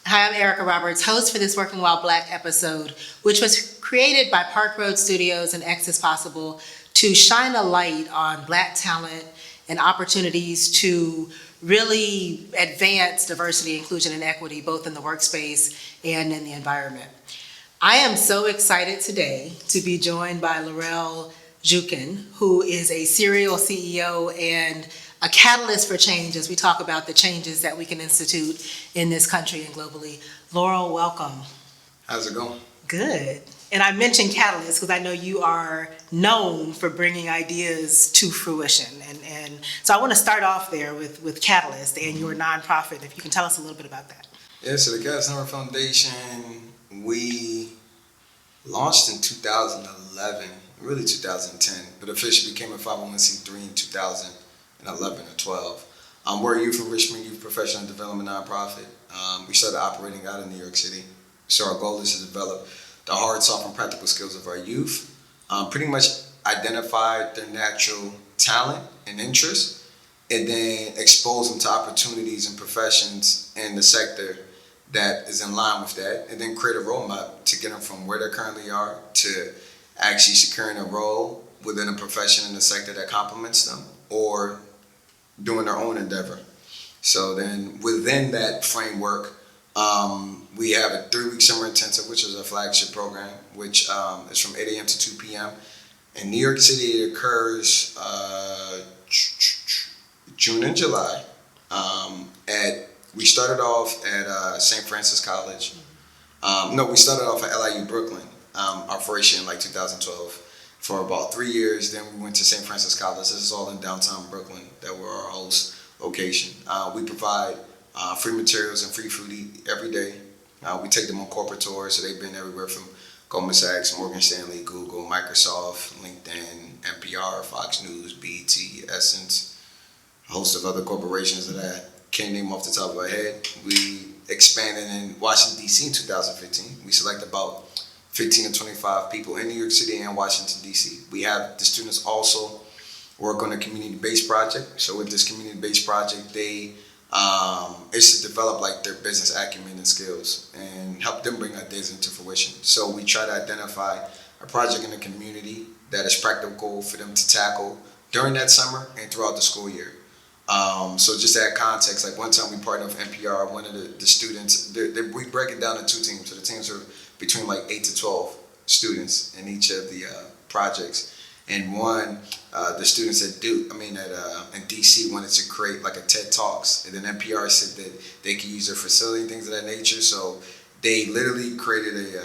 Hi, I'm Erica Roberts, host for this Working While Black episode, which was created by Park Road Studios and X is Possible to shine a light on Black talent and opportunities to really advance diversity, inclusion, and equity, both in the workspace and in the environment. I am so excited today to be joined by Laurel Djoukeng, who is a serial CEO and a catalyst for change as we talk about the changes that we can institute in this country and globally. Laurel, welcome. How's it going? Good. And I mentioned catalyst because I know you are known for bringing ideas to fruition. And so I want to start off there with Catalyst and your nonprofit, if you can tell us a little bit about that. Yeah, so the Catalyst Network Foundation, we launched in 2011, really 2010, but officially became a 501c3 in 2011 or 12. We're a youth enrichment, youth professional development nonprofit. We started operating out of New York City. So our goal is to develop the hard, soft, and practical skills of our youth. Pretty much identify their natural talent and interests, and then expose them to opportunities and professions in the sector that is in line with that, and then create a roadmap to get them from where they currently are to actually securing a role within a profession in the sector that complements them, or doing their own endeavor. So then within that framework, we have a 3-week summer intensive, which is a flagship program, which is from 8 a.m. to 2 p.m. In New York City, it occurs June and July. We started off at St. Francis College. We started off at LIU Brooklyn, operation in like 2012 for about 3 years. Then we went to St. Francis College. This is all in downtown Brooklyn that we're our host location. We provide free materials and free food every day. We take them on corporate tours, so they've been everywhere from Goldman Sachs, Morgan Stanley, Google, Microsoft, LinkedIn, NPR, Fox News, BET, Essence, a host of other corporations that I can't name off the top of my head. We expanded in Washington, D.C. in 2015. We select about 15 to 25 people in New York City and Washington, D.C. We have the students also work on a community-based project. So with this community-based project, they it's to develop like their business acumen and skills and help them bring ideas into fruition. So we try to identify a project in the community that is practical for them to tackle during that summer and throughout the school year. So just to add context, like one time we partnered with NPR, one of the students, we break it down in 2 teams. So the teams are between like 8 to 12 students in each of the projects. And one, the students in DC wanted to create like a TED Talks. And then NPR said that they could use their facility, things of that nature. So they literally created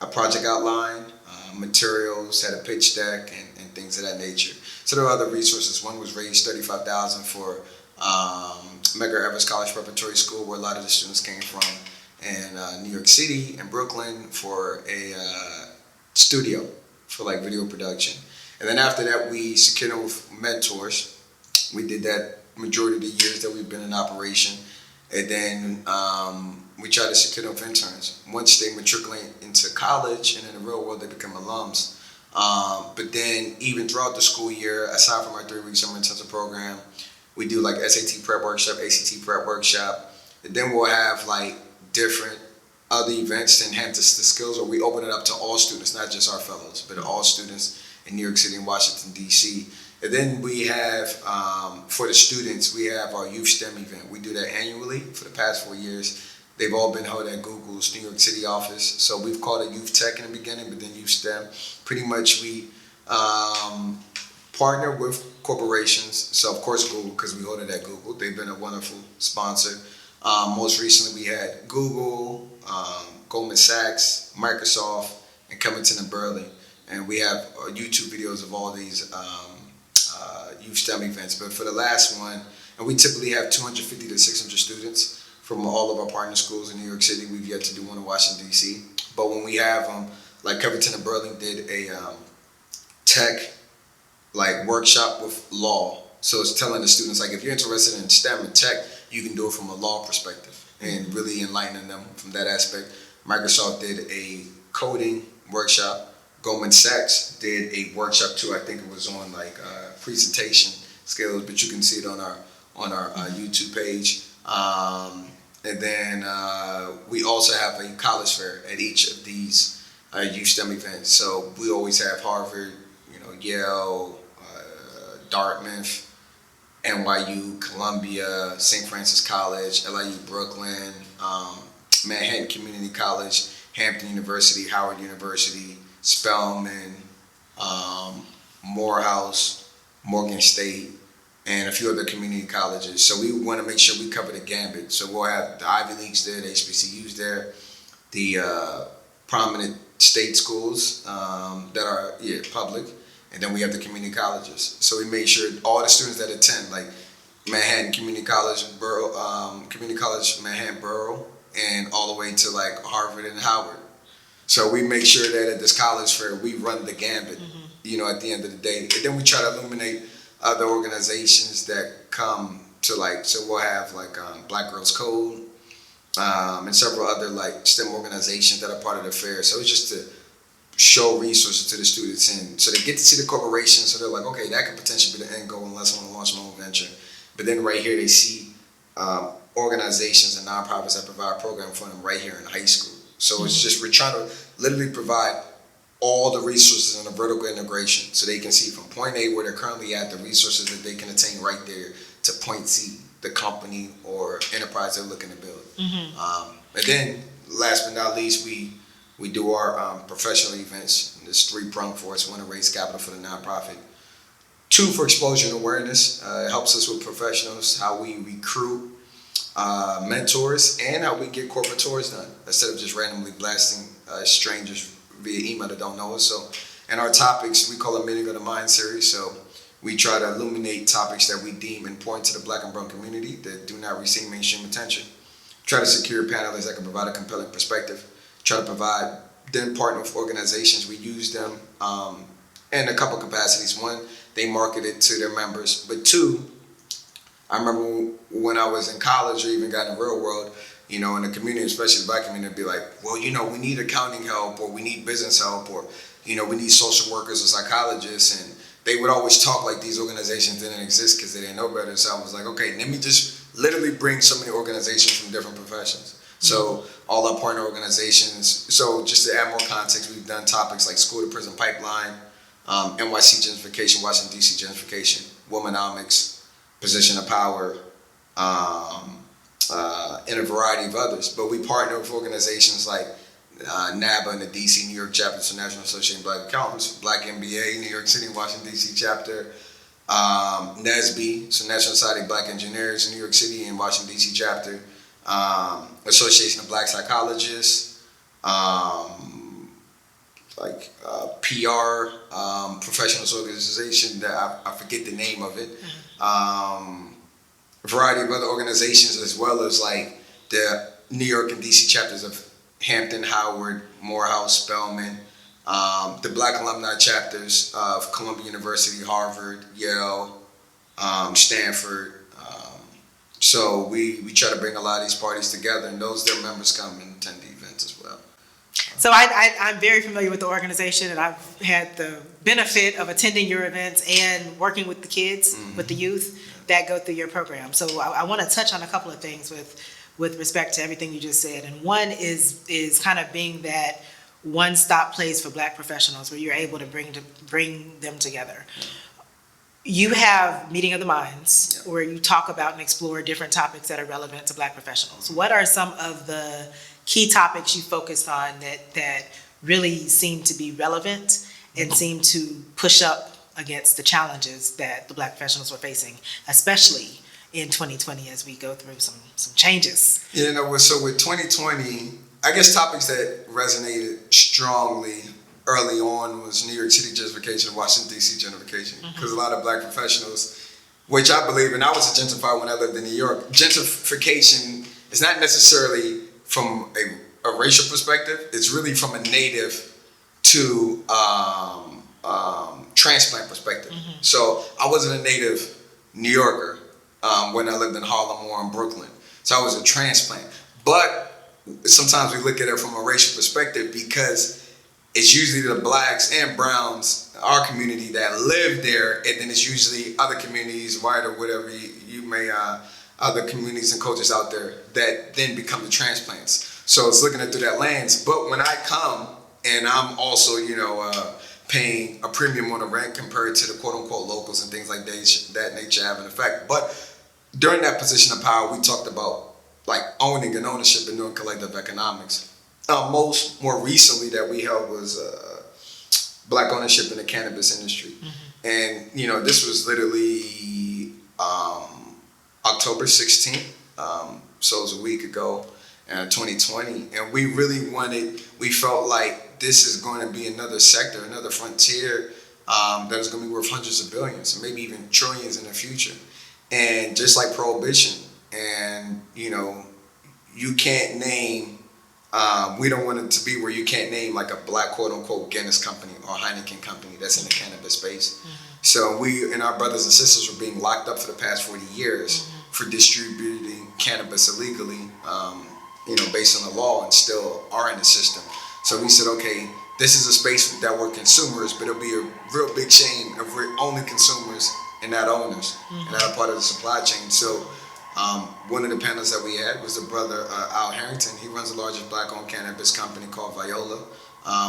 a project outline, materials, had a pitch deck, and things of that nature. So there are other resources. One was raised $35,000 for Medgar Evers College Preparatory School, where a lot of the students came from, and New York City and Brooklyn for a studio for like video production. And then after that, we secured them with mentors. We did that majority of the years that we've been in operation. And then we try to secure them with interns. Once they matriculate into college and in the real world, they become alums. But then even throughout the school year, aside from our 3-week summer intensive program, we do like SAT prep workshop, ACT prep workshop. And then we'll have like different other events to enhance the skills, or we open it up to all students, not just our fellows, but all students in New York City and Washington, D.C. And then we have, for the students, we have our Youth STEM event. We do that annually for the past 4 years. They've all been held at Google's New York City office. So we've called it Youth Tech in the beginning, but then Youth STEM. Pretty much we partner with corporations. So of course Google, because we hold it at Google. They've been a wonderful sponsor. Most recently we had Google, Goldman Sachs, Microsoft, and Covington and Burley. And we have YouTube videos of all these youth STEM events. But for the last one, and we typically have 250 to 600 students from all of our partner schools in New York City. We've yet to do one in Washington, D.C. But when we have them, like Covington and Burley did a tech like workshop with law. So it's telling the students, like, if you're interested in STEM and tech, you can do it from a law perspective and really enlightening them from that aspect. Microsoft did a coding workshop. Goldman Sachs did a workshop too. I think it was on like presentation skills, but you can see it on our YouTube page. And then we also have a college fair at each of these youth STEM events. So we always have Harvard, Yale, Dartmouth, NYU, Columbia, St. Francis College, LIU Brooklyn, Manhattan Community College, Hampton University, Howard University, Spelman, Morehouse, Morgan State, and a few other community colleges. So we want to make sure we cover the gambit. So we'll have the Ivy Leagues there, the HBCUs there, the prominent state schools that are public, and then we have the community colleges. So we make sure all the students that attend, like Manhattan Community College, Community College Manhattan Borough, and all the way to like Harvard and Howard. So we make sure that at this college fair we run the gambit, at the end of the day. And then we try to illuminate other organizations that come to so we'll have Black Girls Code, and several other STEM organizations that are part of the fair. So it's just to show resources to the students, and so they get to see the corporation. So they're like, okay, that could potentially be the end goal unless I want to launch my own venture. But then right here they see organizations and nonprofits that provide a program for them right here in high school. So it's just, we're trying to literally provide all the resources in a vertical integration so they can see from point A where they're currently at, the resources that they can attain right there, to point C, the company or enterprise they're looking to build. And then last but not least, we do our professional events. There's 3-pronged for us. One, to raise capital for the nonprofit. 2, for exposure and awareness. It helps us with professionals, how we recruit mentors, and how we get corporate tours done instead of just randomly blasting strangers via email that don't know us. So, and our topics, we call a Meeting of the Mind series. So we try to illuminate topics that we deem important to the Black and brown community that do not receive mainstream attention. Try to secure panelists that can provide a compelling perspective. Try to provide, then partner with organizations. We use them in a couple capacities. One, they market it to their members. But 2, I remember when I was in college or even got in the real world, in the community, especially the Black community, it'd be like, well, we need accounting help, or we need business help, or, we need social workers or psychologists. And they would always talk like these organizations didn't exist because they didn't know better. So I was like, okay, let me just literally bring so many organizations from different professions. So all our partner organizations. So just to add more context, we've done topics like school to prison pipeline, NYC gentrification, Washington DC gentrification, womanomics, position of power, and a variety of others. But we partner with organizations like NABA in the DC, New York chapter, so National Association of Black Accountants, Black MBA, New York City, Washington DC chapter, NASB, so National Society of Black Engineers, New York City and Washington DC chapter, Association of Black Psychologists, PR, professionals organization that I forget the name of it. A variety of other organizations, as well as the New York and DC chapters of Hampton, Howard, Morehouse, Spelman, the Black alumni chapters of Columbia University, Harvard, Yale, Stanford. So we try to bring a lot of these parties together, and their members come and attend the events as well. So I'm very familiar with the organization, and I've had the benefit of attending your events and working with the kids, with the youth that go through your program. So I want to touch on a couple of things with respect to everything you just said. And one is kind of being that one-stop place for Black professionals where you're able to bring them together. You have Meeting of the Minds, where you talk about and explore different topics that are relevant to Black professionals. What are some of the key topics you focused on that really seem to be relevant and seem to push up against the challenges that the Black professionals were facing, especially in 2020 as we go through some changes? So with 2020, I guess topics that resonated strongly early on was New York City gentrification, Washington DC gentrification, because a lot of Black professionals, which I believe, and I was a gentrifier when I lived in New York, gentrification is not necessarily from a racial perspective, it's really from a native to transplant perspective. So I wasn't a native New Yorker when I lived in Harlem or in Brooklyn. So I was a transplant. But sometimes we look at it from a racial perspective because it's usually the Blacks and Browns, our community, that live there, and then it's usually other communities, white or whatever you may other communities and cultures out there that then become the transplants. So it's looking at through that lens. But when I come and I'm also, paying a premium on the rent compared to the quote unquote locals and things like that nature have an effect. But during that position of power, we talked about like owning and ownership and doing collective economics. More recently that we held was black ownership in the cannabis industry. And, this was literally October 16th. So it was a week ago, 2020. And we felt like this is going to be another sector, another frontier that is going to be worth hundreds of billions, maybe even trillions in the future. And just like prohibition, and, you can't name, we don't want it to be where you can't name like a black quote unquote Guinness company or Heineken company that's in the cannabis space. So we and our brothers and sisters were being locked up for the past 40 years for distributing cannabis illegally, based on the law, and still are in the system. So we said, okay, this is a space that we're consumers, but it'll be a real big shame if we're only consumers and not owners and not a part of the supply chain. So one of the panels that we had was the brother Al Harrington. He runs the largest black-owned cannabis company called Viola.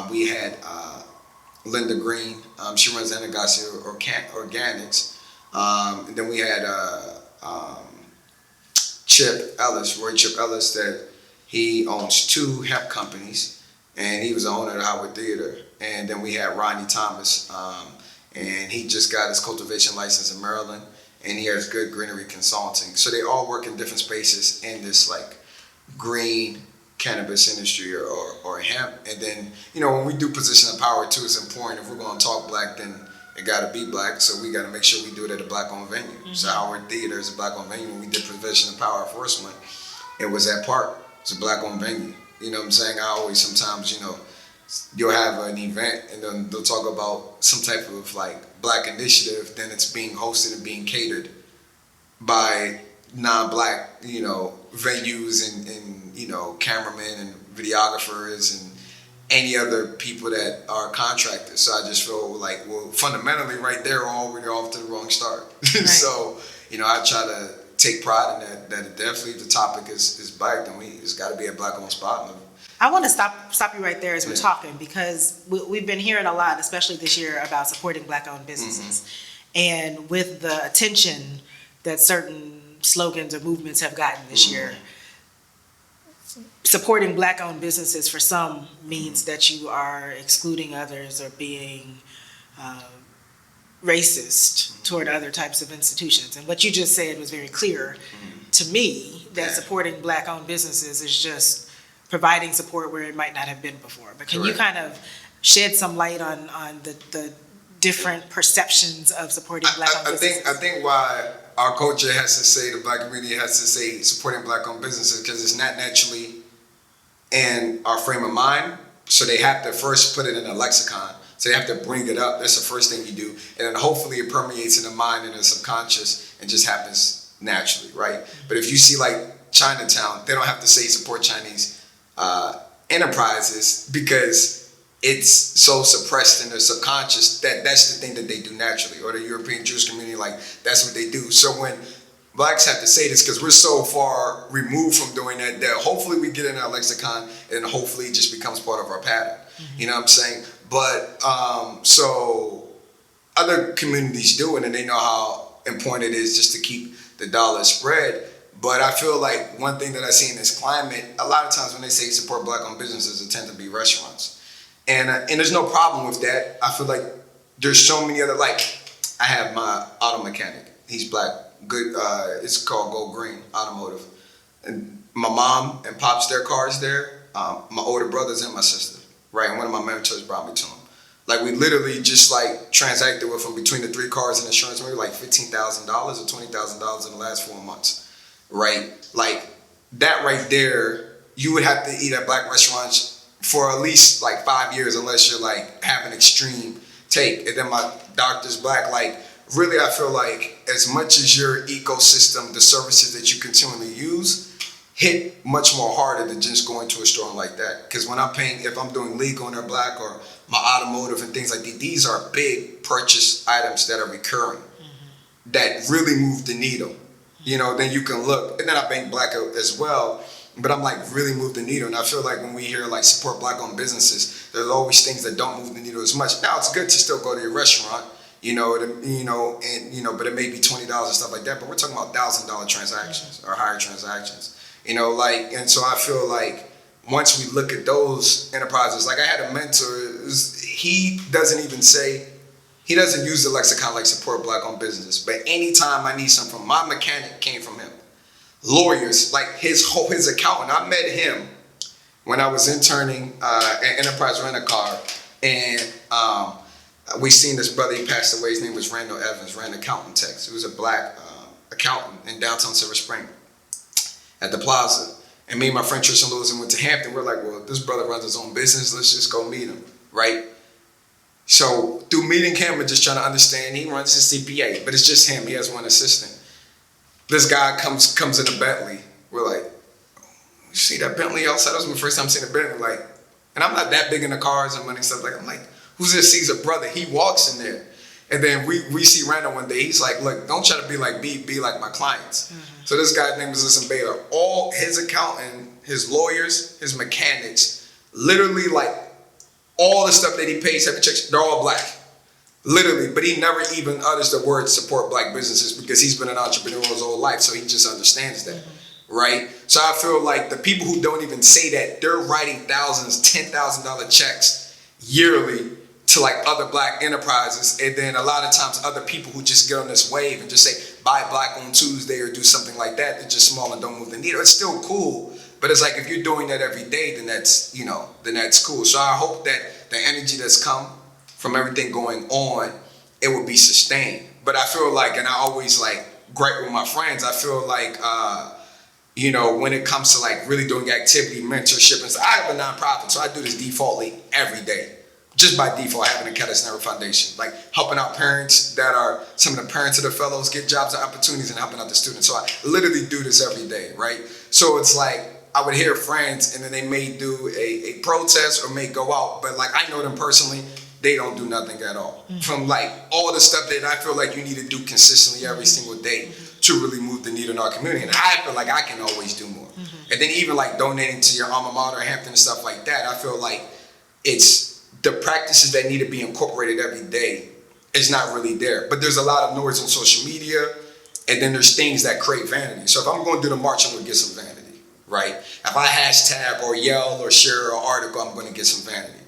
We had Linda Green. She runs Anagasia Organics. And then we had Roy Chip Ellis, that he owns 2 hemp companies, and he was the owner of the Howard Theater. And then we had Ronnie Thomas, and he just got his cultivation license in Maryland, and he has Good Greenery Consulting. So they all work in different spaces in this like green cannabis industry or hemp. And then, when we do position of power too, it's important. If we're going to talk black, then it got to be black. So we got to make sure we do it at a black-owned venue. So Howard Theater is a black-owned venue. When we did position of power first one, it was at Park. It's a black-owned venue. You know what I'm saying? I always sometimes, you'll have an event and then they'll talk about some type of like black initiative, then it's being hosted and being catered by non-black, venues and cameramen and videographers and any other people that are contractors. So I just feel like, well, fundamentally right there, we're already off to the wrong start. Right. So, I try to take pride in that definitely if the topic is black, then it's got to be a black-owned spot. I want to stop you right there as we're talking, because we've been hearing a lot, especially this year, about supporting black-owned businesses. And with the attention that certain slogans or movements have gotten this year, supporting black-owned businesses for some means that you are excluding others or being racist toward other types of institutions. And what you just said was very clear to me, that supporting black-owned businesses is just providing support where it might not have been before. But can you kind of shed some light on the different perceptions of supporting black-owned businesses? I think why our culture has to say, the black community has to say supporting black-owned businesses, because it's not naturally in our frame of mind. So they have to first put it in a lexicon. So they have to bring it up. That's the first thing you do. And then hopefully it permeates in the mind and the subconscious and just happens naturally, right? But if you see like Chinatown, they don't have to say support Chinese enterprises, because it's so suppressed in their subconscious that that's the thing that they do naturally. Or the European Jewish community, like that's what they do. So when blacks have to say this, because we're so far removed from doing that hopefully we get in our lexicon and hopefully it just becomes part of our pattern. You know what I'm saying? But so other communities do it, and they know how important it is just to keep the dollar spread. But I feel like one thing that I see in this climate, a lot of times when they say support black-owned businesses, it tend to be restaurants. And there's no problem with that. I feel like there's so many other, like I have my auto mechanic. He's black. Good. It's called Go Green Automotive. And my mom and pops, their cars there. My older brothers and my sister. Right. And one of my mentors brought me to him. Like we literally just like transacted with him between the 3 cars and insurance, maybe like $15,000 or $20,000 in the last 4 months. Right? Like that right there, you would have to eat at black restaurants for at least like 5 years unless you're like have an extreme take. And then my doctor's black. Like really, I feel like as much as your ecosystem, the services that you continually use, hit much more harder than just going to a store like that. Because when I'm paying, if I'm doing legal and they're black, or my automotive and things like these are big purchase items that are recurring, that really move the needle. then you can look. And then I bank black as well. But I'm like, really move the needle. And I feel like when we hear like support black owned businesses, there's always things that don't move the needle as much. Now it's good to still go to your restaurant, but it may be $20 and stuff like that. But we're talking about $1,000 transactions or higher transactions, and so I feel like once we look at those enterprises, like I had a mentor, he doesn't use the lexicon like support black owned businesses. But anytime I need something from my mechanic came from him. Lawyers, like his accountant. I met him when I was interning at Enterprise Rent-A-Car, and we seen this brother. He passed away. His name was Randall Evans, ran accountant techs. He was a black accountant in downtown Silver Spring at the Plaza. And me and my friend Tristan Lewis went to Hampton. We're like, well, this brother runs his own business. Let's just go meet him, right? So through meeting him and just trying to understand, he runs his CPA, but it's just him. He has one assistant. This guy comes in a Bentley. We're like, you see that Bentley outside? That was my first time seeing a Bentley. Like, and I'm not that big into cars and money and stuff. I'm like, who's this? He's a brother. He walks in there. And then we see Randall one day. He's like, look, don't try to be like me. Be like my clients. Mm-hmm. So this guy's name is Listen Baylor. All his accountant, his lawyers, his mechanics, literally like all the stuff that he pays, every check, they're all black. Literally, but he never even utters the word support black businesses because he's been an entrepreneur his whole life, so he just understands that, right? So I feel like the people who don't even say that, they're writing thousands, $10,000 checks yearly to like other black enterprises, and then a lot of times other people who just get on this wave and just say, buy black on Tuesday or do something like that, they're just small and don't move the needle. It's still cool, but it's like if you're doing that every day, then that's cool. So I hope that the energy that's come from everything going on, it will be sustained. But I feel like, and I always like gripe with my friends, I feel like, when it comes to like really doing activity, mentorship, and stuff, I have a nonprofit, so I do this defaultly every day. Just by default, having a Catalyst Network Foundation, like helping out parents that are some of the parents of the fellows get jobs and opportunities and helping out the students. So I literally do this every day, right? So it's like, I would hear friends and then they may do a protest or may go out, but like I know them personally, they don't do nothing at all. Mm-hmm. From like all the stuff that I feel like you need to do consistently every single day to really move the needle in our community. And I feel like I can always do more. Mm-hmm. And then even like donating to your alma mater, Hampton and stuff like that, I feel like it's the practices that need to be incorporated every day is not really there. But there's a lot of noise on social media, and then there's things that create vanity. So if I'm going to do the march, I'm going to get some vanity, right? If I hashtag or yell or share an article, I'm going to get some vanity.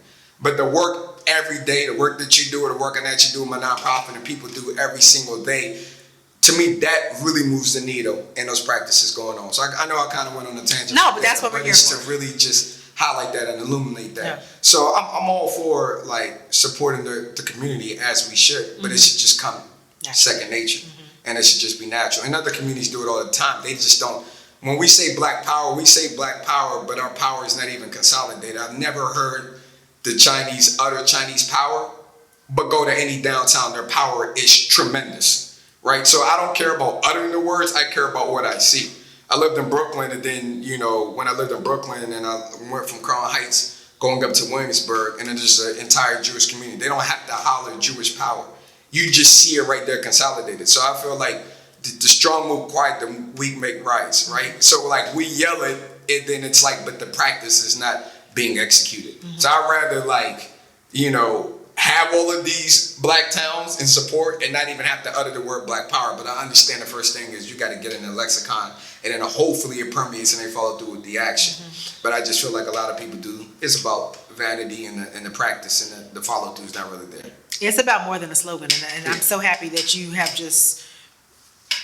But the work every day, the work that you do or the work that you do in my nonprofit and people do every single day, to me, that really moves the needle in those practices going on. So I know I kind of went on a tangent. No, but that's what we're here for. To really just highlight that and illuminate that. Yeah. So I'm all for like supporting the community as we should, but it should just come second nature. And it should just be natural. And other communities do it all the time. They just don't. When we say black power, but our power is not even consolidated. I've never heard the Chinese utter Chinese power, but go to any downtown, their power is tremendous, right? So I don't care about uttering the words, I care about what I see. I lived in Brooklyn, and then, when I lived in Brooklyn and I went from Crown Heights going up to Williamsburg, and then there's an entire Jewish community. They don't have to holler Jewish power. You just see it right there consolidated. So I feel like the strong move quiet, the weak make rise, right? So like we yell it, and then it's like, but the practice is not being executed. Mm-hmm. So I'd rather have all of these black towns in support and not even have to utter the word black power. But I understand the first thing is you got to get in the lexicon, and then hopefully it permeates and they follow through with the action. Mm-hmm. But I just feel like a lot of people do. It's about vanity and the practice, and the follow through is not really there. It's about more than a slogan, and I'm so happy that you have just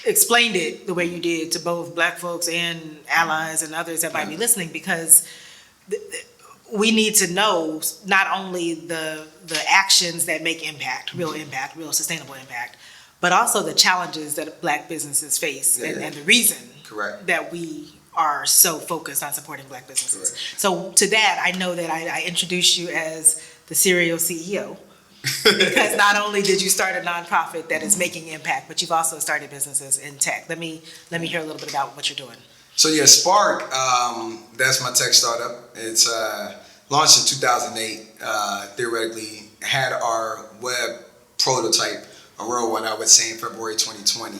explained it the way you did to both black folks and allies and others that might be listening, because we need to know not only the actions that make impact, real sustainable impact, but also the challenges that black businesses face and the reason that we are so focused on supporting black businesses. Correct. So to that, I know that I introduced you as the serial CEO, because not only did you start a nonprofit that is making impact, but you've also started businesses in tech. Let me hear a little bit about what you're doing. So yeah, Sparc, that's my tech startup. It's launched in 2008. Theoretically, had our web prototype, a real one, I would say, in February 2020.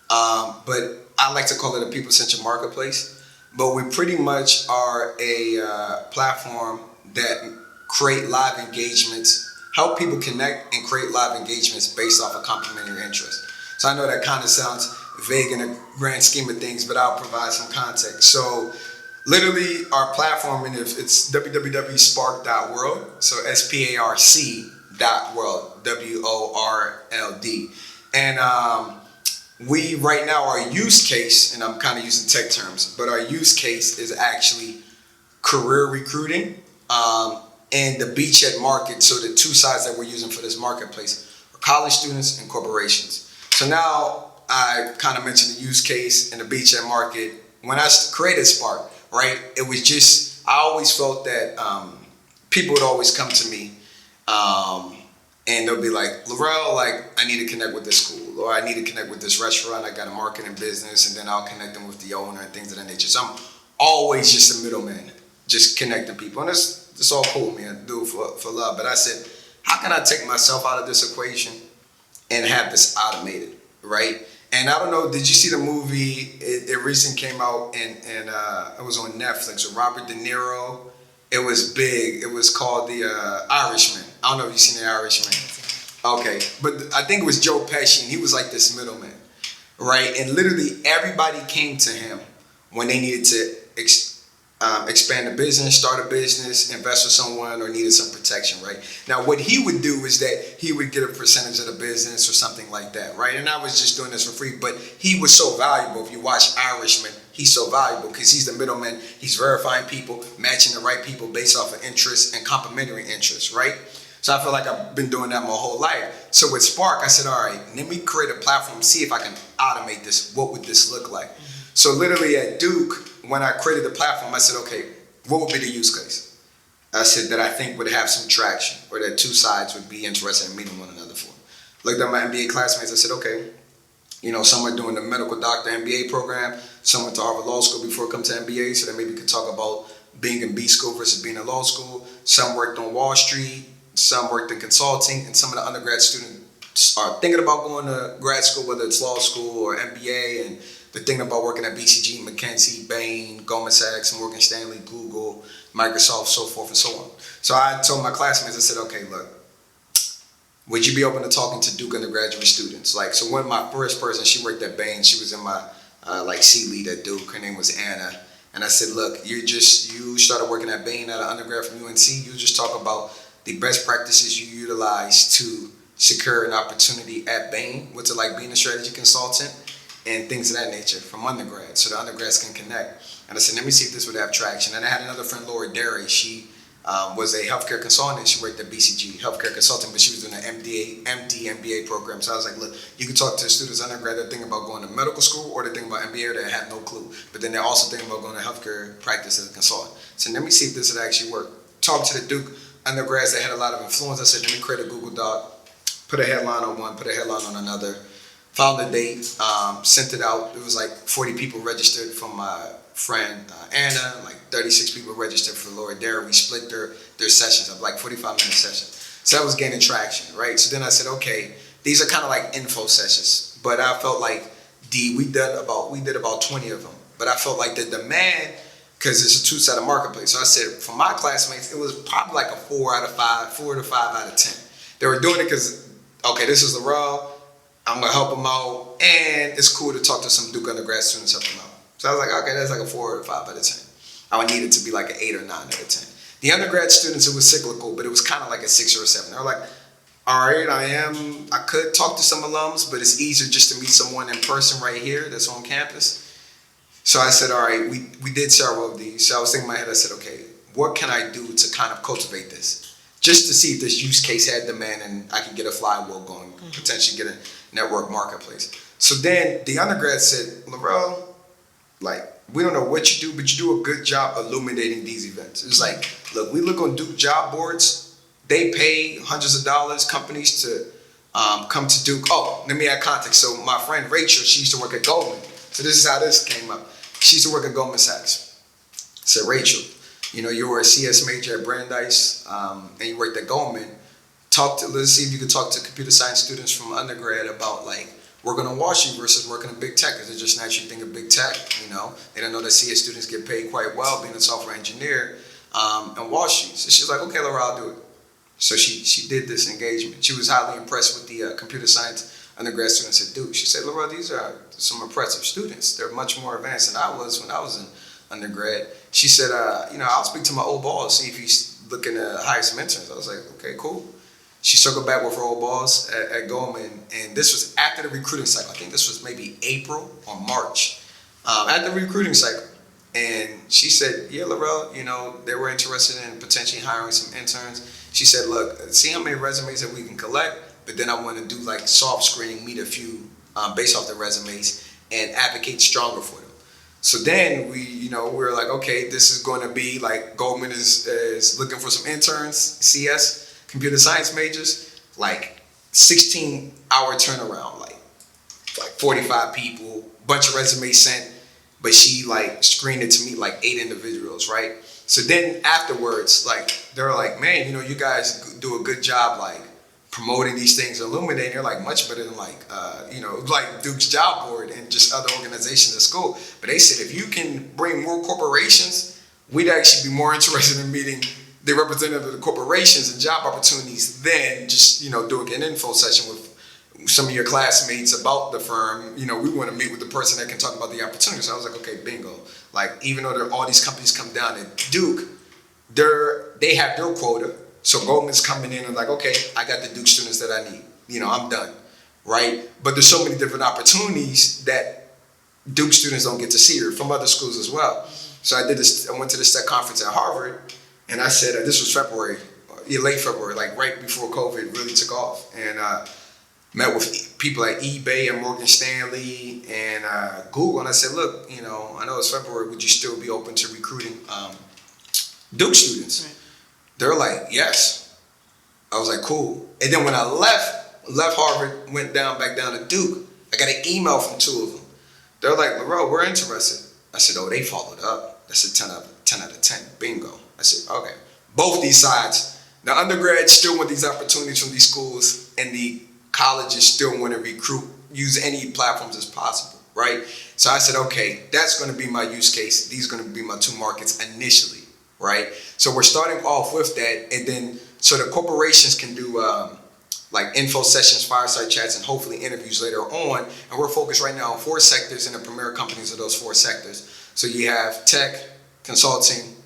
But I like to call it a people-centered marketplace, but we pretty much are a platform that create live engagements, help people connect and create live engagements based off of complementary interest. So I know that kind of sounds vague in the grand scheme of things, but I'll provide some context. So literally our platform, and if it's www.sparc.world, so SPARC.world, WORLD. And we right now, our use case, and I'm kind of using tech terms, but our use case is actually career recruiting and the beachhead market. So the two sides that we're using for this marketplace are college students and corporations. So now I kind of mentioned the use case and the beachhead market. When I created Sparc, right, it was just, I always felt that people would always come to me and they'll be like, Laurel, like, I need to connect with this school, or I need to connect with this restaurant. I got a marketing business, and then I'll connect them with the owner and things of that nature. So I'm always just a middleman, just connecting people. And it's all cool, man. I do it for love. But I said, how can I take myself out of this equation and have this automated, right? And I don't know, did you see the movie? It recently came out, and it was on Netflix with Robert De Niro. It was big. It was called The Irishman. I don't know if you've seen The Irishman. Okay, but I think it was Joe Pesci, and he was like this middleman, right? And literally everybody came to him when they needed to expand a business, start a business, invest with someone, or needed some protection, right? Now, what he would do is that he would get a percentage of the business or something like that, right? And I was just doing this for free, but he was so valuable. If you watch Irishman, he's so valuable because he's the middleman. He's verifying people, matching the right people based off of interest and complementary interests, right? So I feel like I've been doing that my whole life. So with Sparc, I said, all right, let me create a platform, see if I can automate this. What would this look like? Mm-hmm. So literally at Duke, when I created the platform, I said, okay, what would be the use case? I said that I think would have some traction, or that two sides would be interested in meeting one another for. Looked at my MBA classmates, I said, okay, you know, some are doing the medical doctor MBA program, some went to Harvard Law School before coming to MBA, so that maybe we could talk about being in B school versus being in law school. Some worked on Wall Street, some worked in consulting, and some of the undergrad students are thinking about going to grad school, whether it's law school or MBA, and they're thinking about working at BCG, McKinsey, Bain, Goldman Sachs, Morgan Stanley, Google, Microsoft, so forth and so on. So I told my classmates, I said, okay, look, would you be open to talking to Duke undergraduate students? Like, so when my first person, she worked at Bain, she was in my C-lead at Duke, her name was Anna. And I said, look, you started working at Bain at an undergrad from UNC, you just talk about the best practices you utilize to secure an opportunity at Bain, what's it like being a strategy consultant, and things of that nature from undergrad, so the undergrads can connect. And I said, let me see if this would have traction. And I had another friend, Laura Derry. She was a healthcare consultant. She worked at BCG, healthcare consultant, but she was doing an MBA program. So I was like, look, you can talk to the students undergrad that think about going to medical school, or they think about MBA, or they have no clue. But then they're also thinking about going to healthcare practice as a consultant. So let me see if this would actually work. Talk to the Duke undergrads that had a lot of influence. I said, let me create a Google Doc, put a headline on one, put a headline on another. Found the date, sent it out. It was like 40 people registered from my friend Anna, like 36 people registered for Laura Dare. We split their sessions up, like 45-minute sessions. So that was gaining traction, right? So then I said, okay, these are kind of like info sessions, but I felt like we did about 20 of them. But I felt like the demand, because it's a two-sided marketplace. So I said, for my classmates, it was probably like a 4 to 5 out of 10. They were doing it because, okay, this is Laurel. I'm going to help them out, and it's cool to talk to some Duke undergrad students, help them out. So I was like, okay, that's like a 4 or 5 out of 10. I would need it to be like an 8 or 9 out of 10. The undergrad students, it was cyclical, but it was kind of like a 6 or a 7. They were like, all right, I could talk to some alums, but it's easier just to meet someone in person right here that's on campus. So I said, all right, we did several of these. So I was thinking in my head, I said, okay, what can I do to kind of cultivate this? Just to see if this use case had demand and I could get a flywheel going, potentially get a network marketplace. So then the undergrad said, Laurel, like, we don't know what you do, but you do a good job illuminating these events. It's like, look, we look on Duke job boards. They pay hundreds of dollars, companies to come to Duke. Oh, let me add context. So my friend Rachel, she used to work at Goldman. So this is how this came up. She used to work at Goldman Sachs. I said, Rachel, you know, you were a CS major at Brandeis, and you worked at Goldman. Let's see if you could talk to computer science students from undergrad about like working on Wall Street versus working in big tech, because they just naturally think of big tech, you know. They don't know that CS students get paid quite well being a software engineer on Wall Street. So she's like, okay, Laura, I'll do it. So she did this engagement. She was highly impressed with the computer science undergrad students at Duke. She said, Laura, these are some impressive students. They're much more advanced than I was when I was in undergrad. She said, I'll speak to my old boss, see if he's looking to hire some interns. I was like, okay, cool. She circled back with her old boss at Goldman, and this was after the recruiting cycle. I think this was maybe April or March, at the recruiting cycle. And she said, yeah, Laurel, they were interested in potentially hiring some interns. She said, look, see how many resumes that we can collect, but then I want to do like soft screening, meet a few based off the resumes, and advocate stronger for them. So then we were like, okay, this is going to be like Goldman is looking for some interns, CS, computer science majors, like 16-hour turnaround, like 45 people, bunch of resumes sent, but she like screened it to meet like 8 individuals, right? So then afterwards, like they're like, man, you guys do a good job like promoting these things, illuminating. They're like much better than like Duke's job board and just other organizations at school. But they said if you can bring more corporations, we'd actually be more interested in meeting the representative of the corporations and job opportunities than just doing an info session with some of your classmates about the firm. We want to meet with the person that can talk about the opportunities. So I was like, okay, bingo. Like even though all these companies come down at Duke, they have their quota. So Goldman's coming in and like, okay, I got the Duke students that I need. I'm done, right? But there's so many different opportunities that Duke students don't get to see, or from other schools as well. So I went to this tech conference at Harvard, and I said, this was February, late February, like right before COVID really took off. And met with people at eBay and Morgan Stanley and Google. And I said, look, I know it's February, would you still be open to recruiting Duke students? Right. They're like, yes. I was like, cool. And then when I left Harvard, went back down to Duke, I got an email from 2 of them. They're like, Laurel, we're interested. I said, oh, they followed up. That's a 10 out of 10. Bingo. I said, okay. Both these sides. The undergrads still want these opportunities from these schools, and the colleges still want to recruit, use any platforms as possible, right? So I said, okay, that's going to be my use case. These are going to be my 2 markets initially, right? So we're starting off with that, and then so the corporations can do like info sessions, fireside chats, and hopefully interviews later on. And we're focused right now on 4 sectors and the premier companies of those 4 sectors. So you have tech, consulting,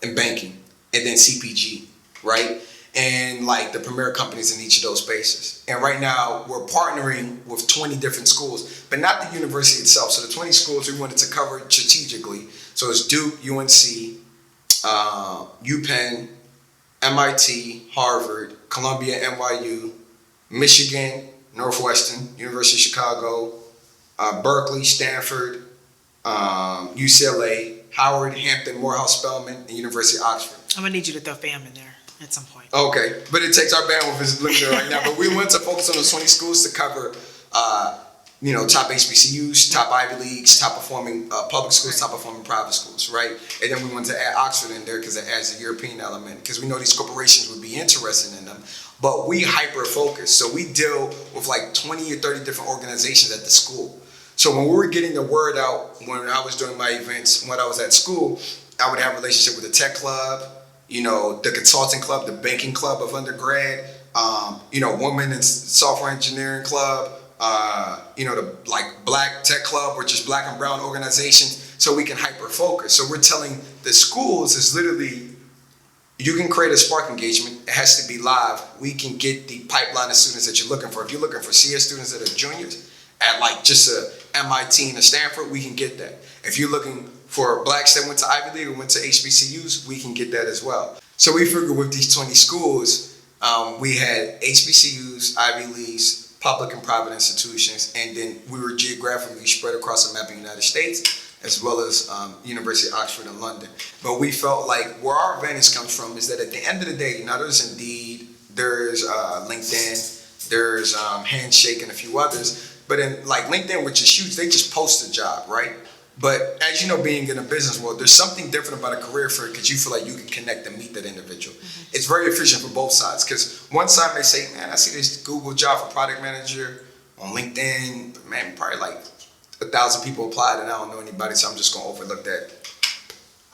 and banking, and then CPG, right? And like the premier companies in each of those spaces. And right now we're partnering with 20 different schools, but not the university itself. So the 20 schools we wanted to cover strategically. So it's Duke, UNC, UPenn, MIT, Harvard, Columbia, NYU, Michigan, Northwestern, University of Chicago, Berkeley, Stanford, UCLA, Howard, Hampton, Morehouse, Spelman, and University of Oxford. I'm gonna need you to throw FAM in there at some point. Okay, but it takes our bandwidth is limited right now. But we want to focus on those 20 schools to cover, top HBCUs, top Ivy Leagues, top performing public schools, top performing private schools, right? And then we want to add Oxford in there because it adds a European element, because we know these corporations would be interested in them. But we hyper focus, so we deal with like 20 or 30 different organizations at the school. So when we were getting the word out, when I was doing my events, when I was at school, I would have a relationship with the tech club, the consulting club, the banking club of undergrad, women in software engineering club, the like black tech club, which is black and brown organizations, so we can hyper focus. So we're telling the schools is literally, you can create a Sparc engagement. It has to be live. We can get the pipeline of students that you're looking for. If you're looking for CS students that are juniors at like just a MIT and a Stanford, we can get that. If you're looking for blacks that went to Ivy League or went to HBCUs, we can get that as well. So we figured with these 20 schools, we had HBCUs, Ivy Leagues, public and private institutions, and then we were geographically spread across the map of the United States, as well as University of Oxford and London. But we felt like where our advantage comes from is that at the end of the day, now there's Indeed, there's LinkedIn, there's Handshake and a few others, but in like LinkedIn, which is huge, they just post a job, right? But as you know, being in a business world, there's something different about a career fair because you feel like you can connect and meet that individual. It's very efficient for both sides because one side may say, man, I see this Google job for product manager on LinkedIn, but man, probably like 1,000 people applied and I don't know anybody, so I'm just going to overlook that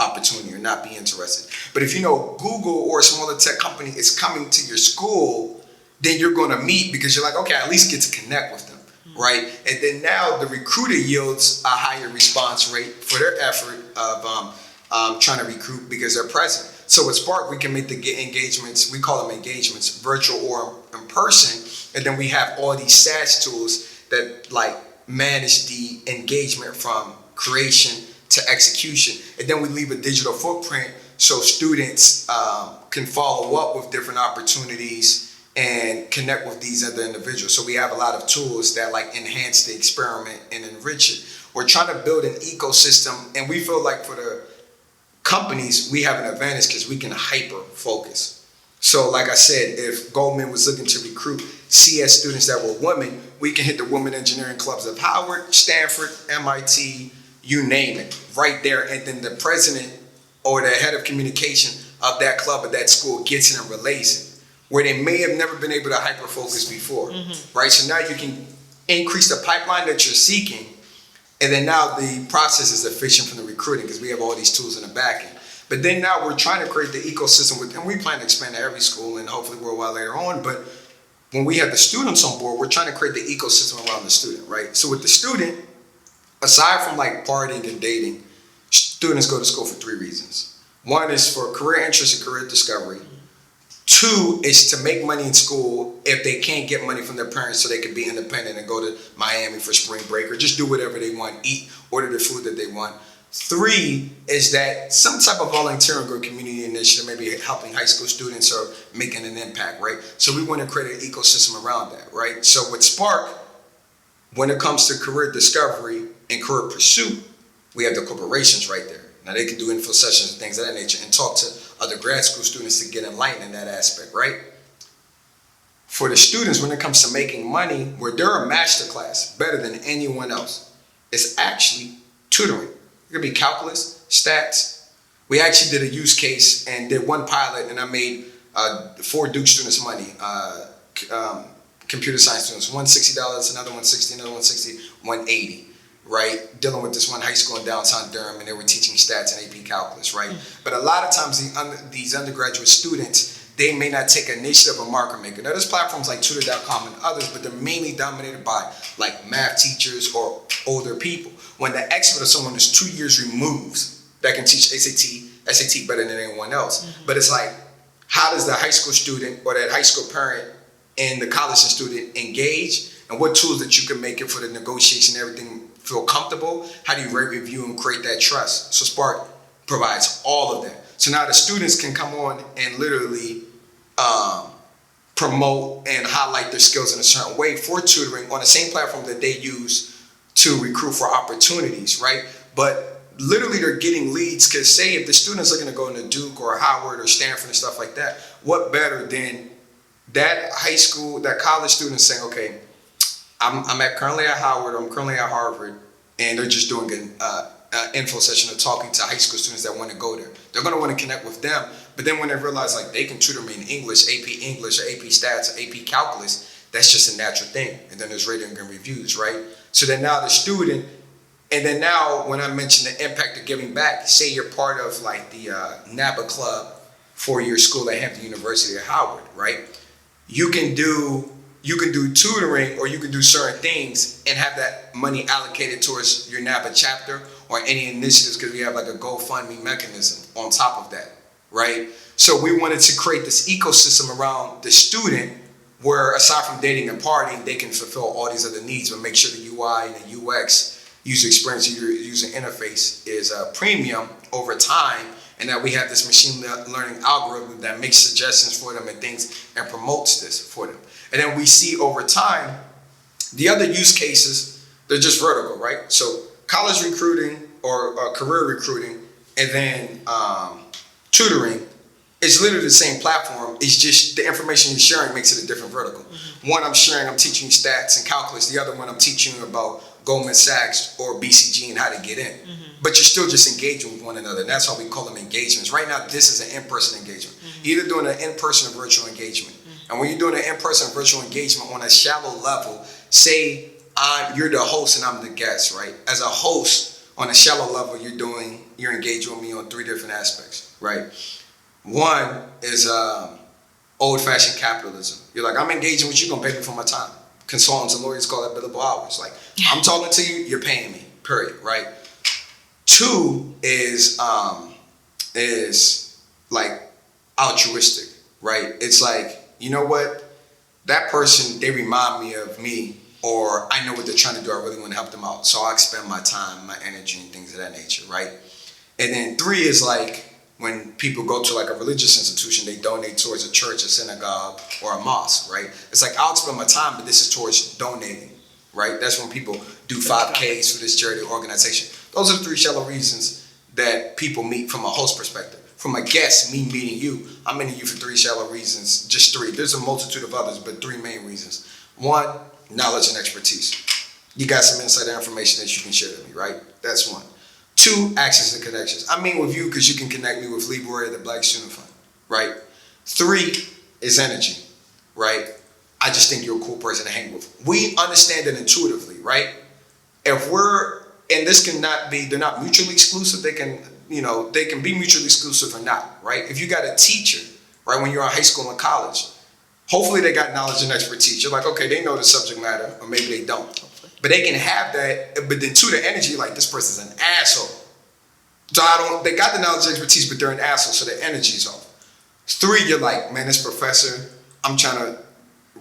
opportunity or not be interested. But if you know Google or a smaller tech company is coming to your school, then you're going to meet because you're like, okay, I at least get to connect with them, right? And then now the recruiter yields a higher response rate for their effort of trying to recruit because they're present. So with Sparc, we can make the engagements, we call them engagements, virtual or in person, and then we have all these SaaS tools that like manage the engagement from creation to execution. And then we leave a digital footprint so students can follow up with different opportunities and connect with these other individuals. So we have a lot of tools that like enhance the experiment and enrich it. We're trying to build an ecosystem, and we feel like for the companies, we have an advantage because we can hyper focus. So like I said, if Goldman was looking to recruit CS students that were women, we can hit the women engineering clubs of Howard, Stanford, MIT, you name it, right there. And then the president or the head of communication of that club or that school gets it and relays it, where they may have never been able to hyper-focus before, right? So now you can increase the pipeline that you're seeking, and then now the process is efficient from the recruiting because we have all these tools in the back end. But then now we're trying to create the ecosystem and we plan to expand to every school and hopefully worldwide later on. But when we have the students on board, we're trying to create the ecosystem around the student, right? So with the student, aside from like partying and dating, students go to school for 3 reasons. One is for career interest and career discovery. 2 is to make money in school if they can't get money from their parents so they can be independent and go to Miami for spring break or just do whatever they want, eat, order the food that they want. 3 is that some type of volunteering or community initiative, maybe helping high school students or making an impact, right? So we want to create an ecosystem around that, right? So with Sparc, when it comes to career discovery and career pursuit, we have the corporations right there. Now they can do info sessions and things of that nature and talk to other grad school students to get enlightened in that aspect, right? For the students, when it comes to making money, where they're a masterclass better than anyone else, it's actually tutoring. It could be calculus, stats. We actually did a use case and did one pilot, and I made 4 Duke students money. Computer science students, one $60, another one $60, another one $60, $180. Right, dealing with this one high school in downtown Durham, and they were teaching stats and AP calculus, right? But a lot of times these undergraduate students, they may not take initiative or market maker. Now there's platforms like tutor.com and others, but they're mainly dominated by like math teachers or older people. When the expert is someone that's 2 years removed that can teach SAT better than anyone else. But it's like, how does the high school student or that high school parent and the college student engage, and what tools that you can make it for the negotiation and everything feel comfortable? How do you rate, review, and create that trust? So Sparc provides all of that. So now the students can come on and literally promote and highlight their skills in a certain way for tutoring on the same platform that they use to recruit for opportunities, right? But literally they're getting leads because say if the student's looking to go into Duke or Howard or Stanford and stuff like that, what better than that high school, that college student saying, okay, I'm currently at Howard, I'm currently at Harvard, and they're just doing an info session of talking to high school students that want to go there. They're going to want to connect with them, but then when they realize like they can tutor me in English or AP Stats or AP Calculus, that's just a natural thing. And then there's rating and reviews, right? So then now the student, and then now when I mention the impact of giving back, say you're part of like the NABA club for your school at Hampton University or Howard, right? You can do tutoring or you can do certain things and have that money allocated towards your NABA chapter or any initiatives because we have like a GoFundMe mechanism on top of that, right? So we wanted to create this ecosystem around the student where aside from dating and partying, they can fulfill all these other needs but make sure the UI and the UX, user experience, user interface is premium over time, and that we have this machine learning algorithm that makes suggestions for them and things and promotes this for them. And then we see over time, the other use cases, they're just vertical, right? So college recruiting or career recruiting and then tutoring is literally the same platform. It's just the information you're sharing makes it a different vertical. One I'm sharing, I'm teaching stats and calculus. The other one I'm teaching about Goldman Sachs or BCG and how to get in. But you're still just engaging with one another. And that's why we call them engagements. Right now, this is an in-person engagement. You're either doing an in-person or virtual engagement. And when you're doing an in-person virtual engagement on a shallow level, say you're the host and I'm the guest, right? As a host, on a shallow level, you're engaging with me on 3 different aspects, right? One is old-fashioned capitalism. You're like, I'm engaging with you, gonna pay me for my time. Consultants and lawyers call that billable hours. Like, I'm talking to you, you're paying me, period, right? 2 is like altruistic, right? It's like, you know what? That person, they remind me of me, or I know what they're trying to do. I really want to help them out. So I expend my time, my energy, and things of that nature, right? And then 3 is like when people go to like a religious institution, they donate towards a church, a synagogue, or a mosque, right? It's like, I'll spend my time, but this is towards donating, right? That's when people do 5Ks for this charity organization. Those are the 3 shallow reasons that people meet from a host perspective. From a guest, me meeting you, I'm meeting you for 3 shallow reasons, just 3. There's a multitude of others, but 3 main reasons. 1, knowledge and expertise. You got some insight and information that you can share with me, right? That's 1. 2, access and connections. I mean with you because you can connect me with Libra, the Black Student Fund, right? 3 is energy, right? I just think you're a cool person to hang with. We understand it intuitively, right? If we're, and this cannot be, they're not mutually exclusive. They can, they can be mutually exclusive or not, right? If you got a teacher, right, when you're in high school and college, hopefully they got knowledge and expertise. You're like, okay, they know the subject matter, or maybe they don't. But they can have that, but then 2, the energy, like, this person's an asshole. So they got the knowledge and expertise, but they're an asshole, so their energy's off. 3, you're like, man, this professor, I'm trying to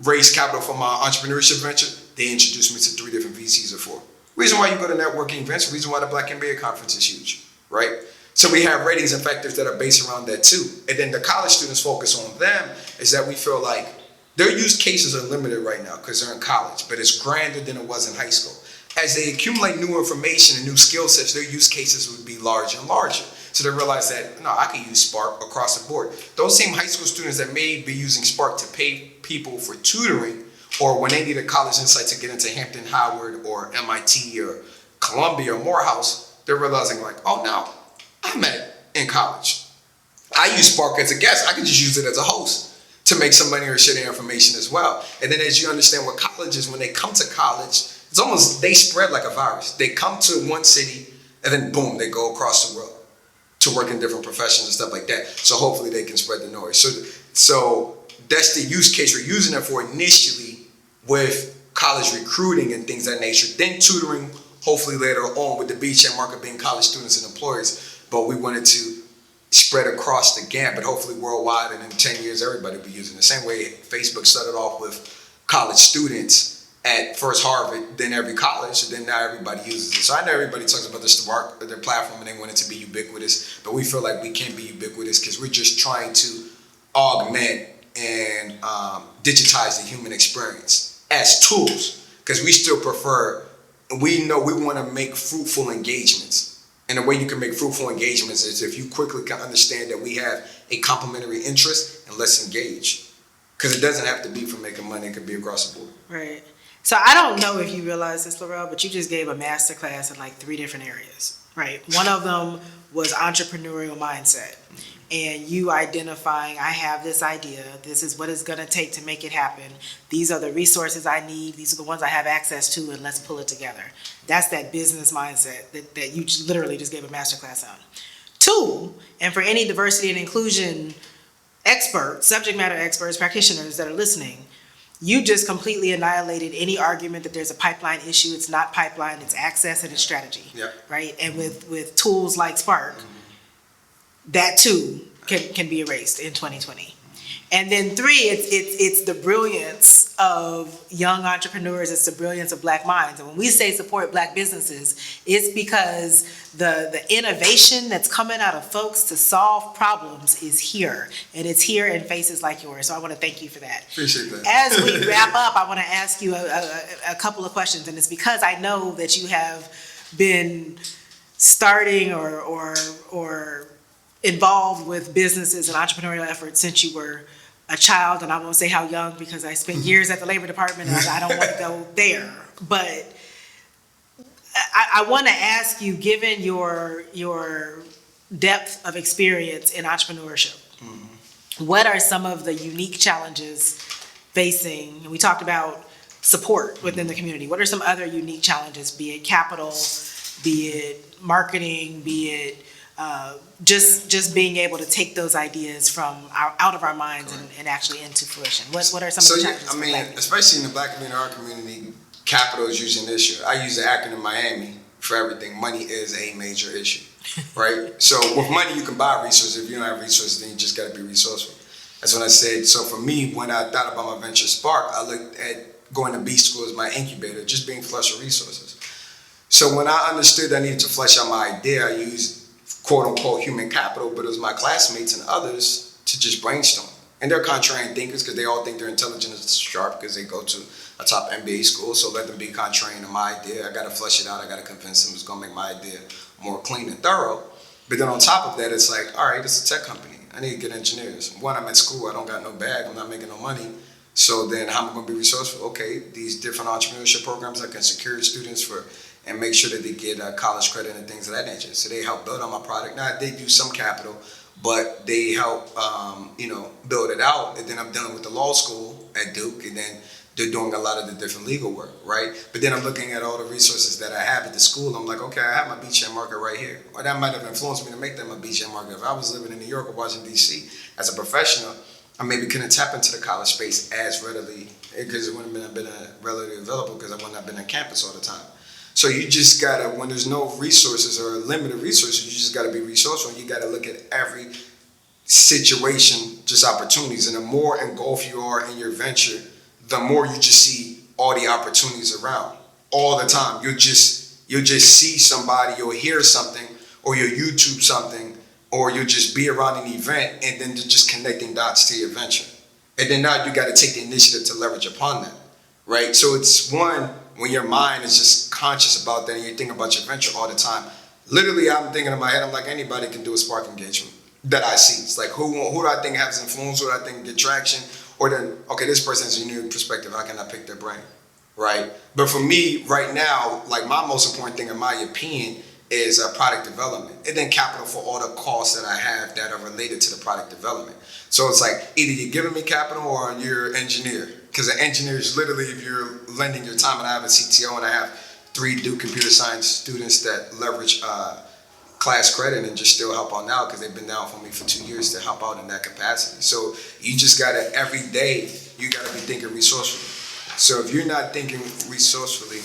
raise capital for my entrepreneurship venture. They introduced me to 3 different VCs or 4. Reason why you go to networking events, reason why the Black MBA conference is huge, right? So we have ratings and factors that are based around that too. And then the college students focus on them is that we feel like their use cases are limited right now because they're in college, but it's grander than it was in high school. As they accumulate new information and new skill sets, their use cases would be larger and larger. So they realize that, no, I can use Sparc across the board. Those same high school students that may be using Sparc to pay people for tutoring, or when they need a college insight to get into Hampton, Howard, or MIT, or Columbia, or Morehouse, they're realizing like, oh no, I'm in college. I use Sparc as a guest. I can just use it as a host to make some money or share their information as well. And then as you understand what college is, when they come to college, it's almost, they spread like a virus. They come to one city and then boom, they go across the world to work in different professions and stuff like that. So hopefully they can spread the noise. So that's the use case we're using it for initially with college recruiting and things of that nature. Then tutoring, hopefully later on with the beachhead market being college students and employers. But we wanted to spread across the gambit, hopefully worldwide, and in 10 years everybody will be using it. The same way Facebook started off with college students at first Harvard, then every college, and then now everybody uses it. So I know everybody talks about the Sparc, their platform, and they want it to be ubiquitous, but we feel like we can't be ubiquitous because we're just trying to augment and digitize the human experience as tools, because we still prefer, we know we want to make fruitful engagements. And the way you can make fruitful engagements is if you quickly can understand that we have a complementary interest, and let's engage. Because it doesn't have to be for making money, it could be across the board. Right. So I don't know if you realize this, Laurel, but you just gave a masterclass in like 3 different areas, right? One of them was entrepreneurial mindset. And you identifying, I have this idea, this is what it's going to take to make it happen. These are the resources I need. These are the ones I have access to, and let's pull it together. That's that business mindset that you literally just gave a masterclass on. 2, and for any diversity and inclusion experts, subject matter experts, practitioners that are listening, you just completely annihilated any argument that there's a pipeline issue. It's not pipeline, it's access and it's strategy, right? And with tools like Sparc, that too can be erased in 2020. And then 3, it's the brilliance of young entrepreneurs. It's the brilliance of Black minds. And when we say support Black businesses, it's because the innovation that's coming out of folks to solve problems is here. And it's here in faces like yours. So I want to thank you for that. Appreciate that. As we wrap up, I want to ask you a couple of questions. And it's because I know that you have been starting or involved with businesses and entrepreneurial efforts since you were a child, and I won't say how young because I spent years at the Labor Department and I don't want to go there. But I want to ask you, given your depth of experience in entrepreneurship, what are some of the unique challenges facing, and we talked about support within the community, what are some other unique challenges, be it capital, be it marketing, be it just being able to take those ideas from out of our minds and actually into fruition? What are some of the challenges? I mean, especially in the Black community, our community, capital is usually an issue. I use the acronym Miami for everything. Money is a major issue, right? So with money, you can buy resources. If you don't have resources, then you just got to be resourceful. That's what I said. So for me, when I thought about my venture Sparc, I looked at going to B school as my incubator, just being flush with resources. So when I understood I needed to flesh out my idea, I used quote unquote human capital, but it was my classmates and others to just brainstorm. And they're contrarian thinkers because they all think they're intelligent and sharp because they go to a top MBA school. So let them be contrarian to my idea. I got to flesh it out. I got to convince them it's going to make my idea more clean and thorough. But then on top of that, it's like, all right, it's a tech company. I need to get engineers. One, I'm at school. I don't got no bag. I'm not making no money. So then how am I going to be resourceful? Okay, these different entrepreneurship programs I can secure students for and make sure that they get college credit and things of that nature. So they help build on my product. Now, they do some capital, but they help, build it out. And then I'm done with the law school at Duke, and then they're doing a lot of the different legal work, right? But then I'm looking at all the resources that I have at the school. I'm like, okay, I have my beachhead market right here. Or that might have influenced me to make that my beachhead market. If I was living in New York or Washington, D.C. as a professional, I maybe couldn't tap into the college space as readily because it wouldn't have been readily available because I wouldn't have been on campus all the time. So you just gotta, when there's no resources or limited resources, you just gotta be resourceful. You gotta look at every situation, just opportunities. And the more engulfed you are in your venture, the more you just see all the opportunities around all the time. You'll just see somebody, you'll hear something, or you'll YouTube something, or you'll just be around an event and then just connecting dots to your venture. And then now you got to take the initiative to leverage upon that, right? So it's one, when your mind is just conscious about that and you're thinking about your venture all the time. Literally, I'm thinking in my head, I'm like, anybody can do a Sparc engagement that I see. It's like, who do I think has influence? Who do I think get traction? Or then, okay, this person has a new perspective. How can I pick their brain, right? But for me, right now, like my most important thing, in my opinion, is product development. And then capital for all the costs that I have that are related to the product development. So it's like, either you're giving me capital or you're an engineer. Because an engineer is literally, if you're lending your time, and I have a CTO and I have 3 Duke computer science students that leverage class credit and just still help on out because they've been down for me for 2 years to help out in that capacity. So you just gotta, every day, you gotta be thinking resourcefully. So if you're not thinking resourcefully.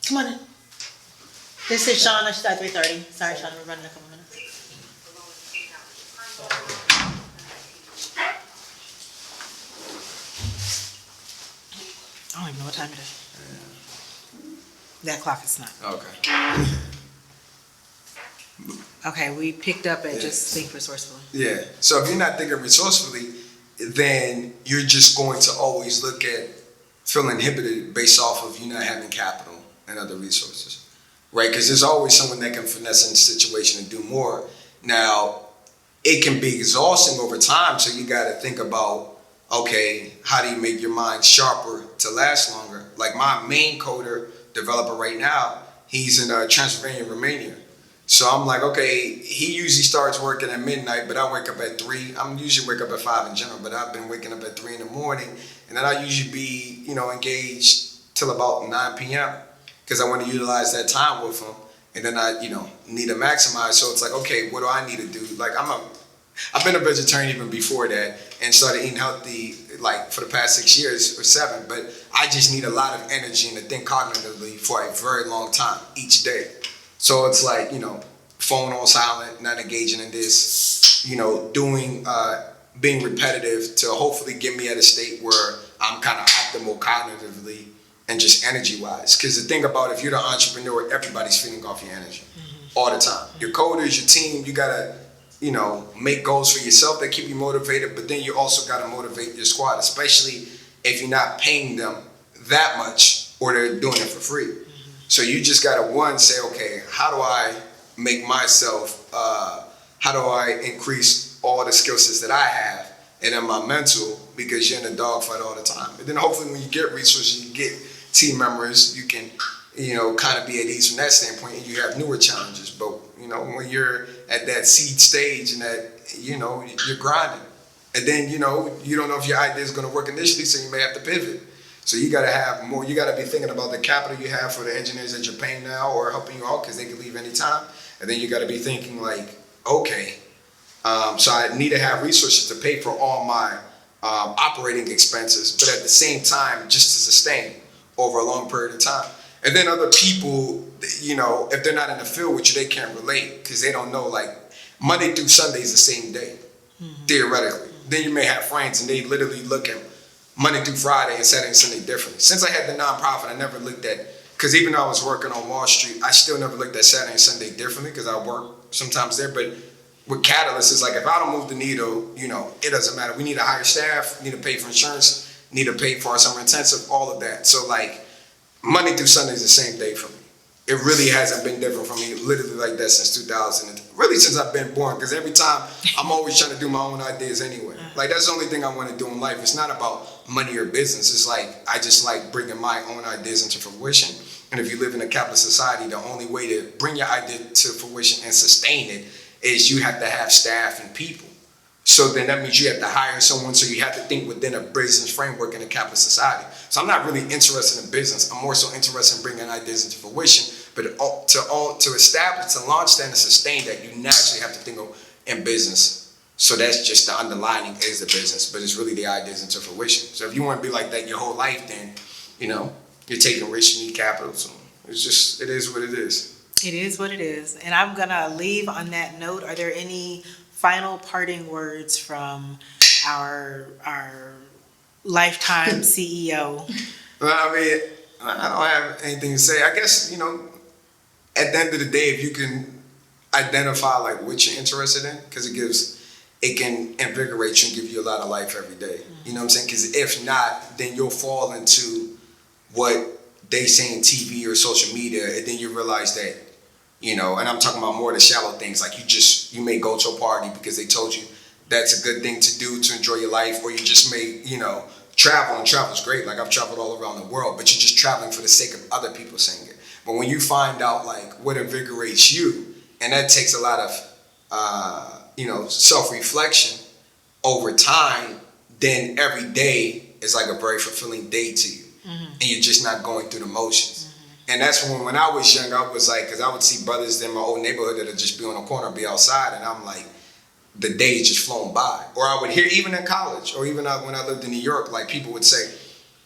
Come on in. This is Shauna, she's at 3:30. Sorry, Shauna, we're running a couple minutes. I don't even know what time it is. That clock is not. Okay. Okay, we picked up at just think resourcefully. Yeah. So if you're not thinking resourcefully, then you're just going to always look at feel inhibited based off of you not having capital and other resources, right? Because there's always someone that can finesse in the situation and do more. Now, it can be exhausting over time, so you got to think about, okay, how do you make your mind sharper to last longer? Like my main coder developer right now, he's in Transylvania, Romania. So I'm like, okay, he usually starts working at midnight, but I wake up at 3. I'm usually wake up at 5 in general, but I've been waking up at 3 in the morning, and then I usually be, engaged till about 9 p.m. because I want to utilize that time with him, and then I, need to maximize. So it's like, okay, what do I need to do? Like I've been a vegetarian even before that and started eating healthy like for the past 6 years or 7, but I just need a lot of energy and to think cognitively for a very long time each day. So it's like, phone on silent, not engaging in this, being repetitive to hopefully get me at a state where I'm kind of optimal cognitively and just energy-wise. Because the thing about if you're the entrepreneur, everybody's feeding off your energy all the time. Your coders, your team, you got to, make goals for yourself that keep you motivated, but then you also got to motivate your squad, especially if you're not paying them that much or they're doing it for free. So you just got to, say, okay, how do I make myself, how do I increase all the skill sets that I have and then my mental, because you're in a dogfight all the time. And then hopefully when you get resources, you get team members, you can, kind of be at ease from that standpoint, and you have newer challenges. But, when you're at that seed stage and that, you're grinding. And then, you don't know if your idea is going to work initially, so you may have to pivot. So you got to have more, you got to be thinking about the capital you have for the engineers that you're paying now or helping you out because they can leave anytime. And then you got to be thinking like, okay, so I need to have resources to pay for all my operating expenses, but at the same time, just to sustain over a long period of time. And then other people, if they're not in the field with you, they can't relate because they don't know, like, Monday through Sunday is the same day, theoretically. Then you may have friends and they literally look at Monday through Friday and Saturday and Sunday differently. Since I had the nonprofit, I never looked at, because even though I was working on Wall Street, I still never looked at Saturday and Sunday differently because I work sometimes there. But with Catalyst, it's like if I don't move the needle, it doesn't matter. We need to hire staff, need to pay for insurance, need to pay for our summer intensive, all of that. So like Monday through Sunday is the same day for me. It really hasn't been different for me, literally like that since 2000. Really since I've been born, because every time I'm always trying to do my own ideas anyway. Like that's the only thing I want to do in life. It's not about money or business. It's like I just like bringing my own ideas into fruition. And if you live in a capitalist society, the only way to bring your idea to fruition and sustain it is you have to have staff and people. So then that means you have to hire someone, so you have to think within a business framework in a capitalist society. So I'm not really interested in business. I'm more so interested in bringing ideas into fruition. But to establish, to launch that and sustain that, you naturally have to think in business. So that's just the underlining is the business, but it's really the ideas into fruition. So if you want to be like that your whole life, then, you're taking risks, you need capital. So it is what it is. It is what it is. And I'm going to leave on that note. Are there any final parting words from our lifetime CEO? Well, I mean, I don't have anything to say. I guess, at the end of the day, if you can identify like what you're interested in, because it can invigorate you and give you a lot of life every day. You know what I'm saying? Because if not, then you'll fall into what they say in TV or social media, and then you realize that, and I'm talking about more of the shallow things, like you may go to a party because they told you that's a good thing to do to enjoy your life, or you just may, travel, and travel's great. Like I've traveled all around the world, but you're just traveling for the sake of other people saying it. But when you find out like what invigorates you, and that takes a lot of, self-reflection over time, then every day is like a very fulfilling day to you. And you're just not going through the motions. And that's when I was young, I was like, because I would see brothers in my old neighborhood that would just be on the corner, be outside, and I'm like, the days just flown by. Or I would hear, even in college, or even when I lived in New York, like people would say,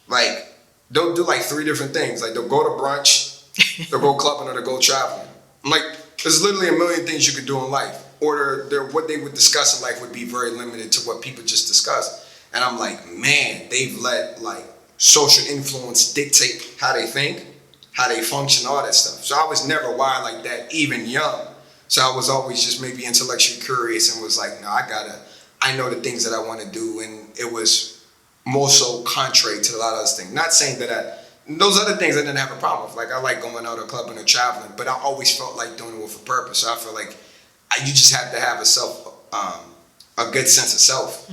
like, they'll do like 3 different things. Like they'll go to brunch, they'll go clubbing, or they'll go traveling. I'm like, there's literally a million things you could do in life. Or what they would discuss in life would be very limited to what people just discussed. And I'm like, man, they've let like social influence dictate how they think, how they function, all that stuff. So I was never wired like that, even young. So I was always just maybe intellectually curious and was like, no, I know the things that I want to do. And it was more so contrary to a lot of those things. Not saying that those other things I didn't have a problem with. Like I like going out or clubbing or traveling, but I always felt like doing it with a purpose. So I feel like you just have to have a good sense of self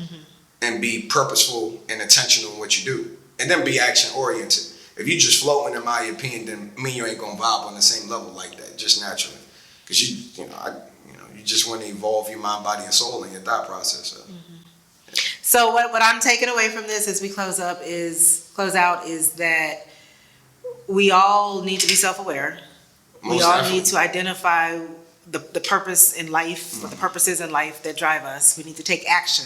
and be purposeful and intentional in what you do. And then be action oriented. If you just floating, in my opinion, then you ain't gonna vibe on the same level like that, just naturally. Because you just want to evolve your mind, body, and soul in your thought process. So, So what I'm taking away from this as we close out is that we all need to be self-aware. We all need to identify the purpose in life, or the purposes in life that drive us. We need to take action.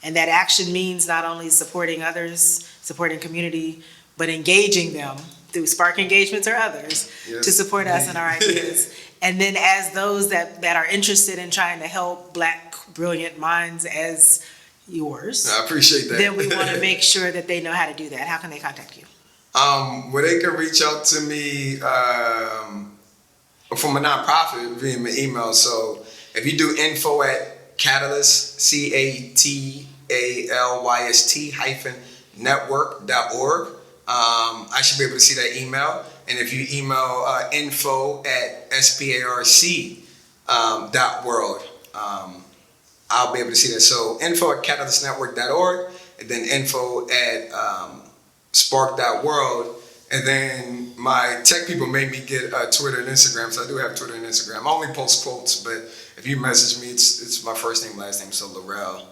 And that action means not only supporting others, supporting community, but engaging them through Sparc engagements or others to support us in our ideas. And then as those that are interested in trying to help Black brilliant minds as yours, I appreciate that. Then we want to make sure that they know how to do that. How can they contact you? Well, they can reach out to me from a nonprofit via my email. So if you do info@Catalyst, CATALYST-network.org, I should be able to see that email. And if you email info@sparc.world, I'll be able to see that. So info@catalystnetwork.org, and then info@sparc.world. And then my tech people made me get Twitter and Instagram, so I do have Twitter and Instagram. I only post quotes, but if you message me, it's my first name, last name, so Laurel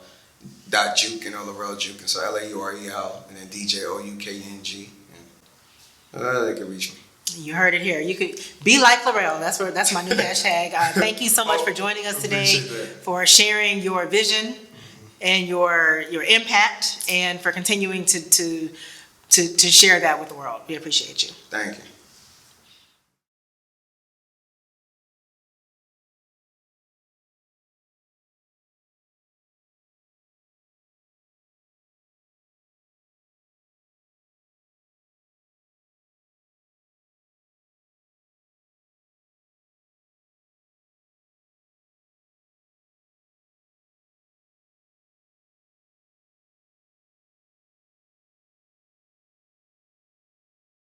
Djoukeng or Laurel Djoukeng, so Laurel, and then DJOUKNG. They can reach me. You heard it here. You could be like Laurel. That's my new hashtag. Thank you so much for joining us today, for sharing your vision and your impact, and for continuing to share that with the world. We appreciate you. Thank you.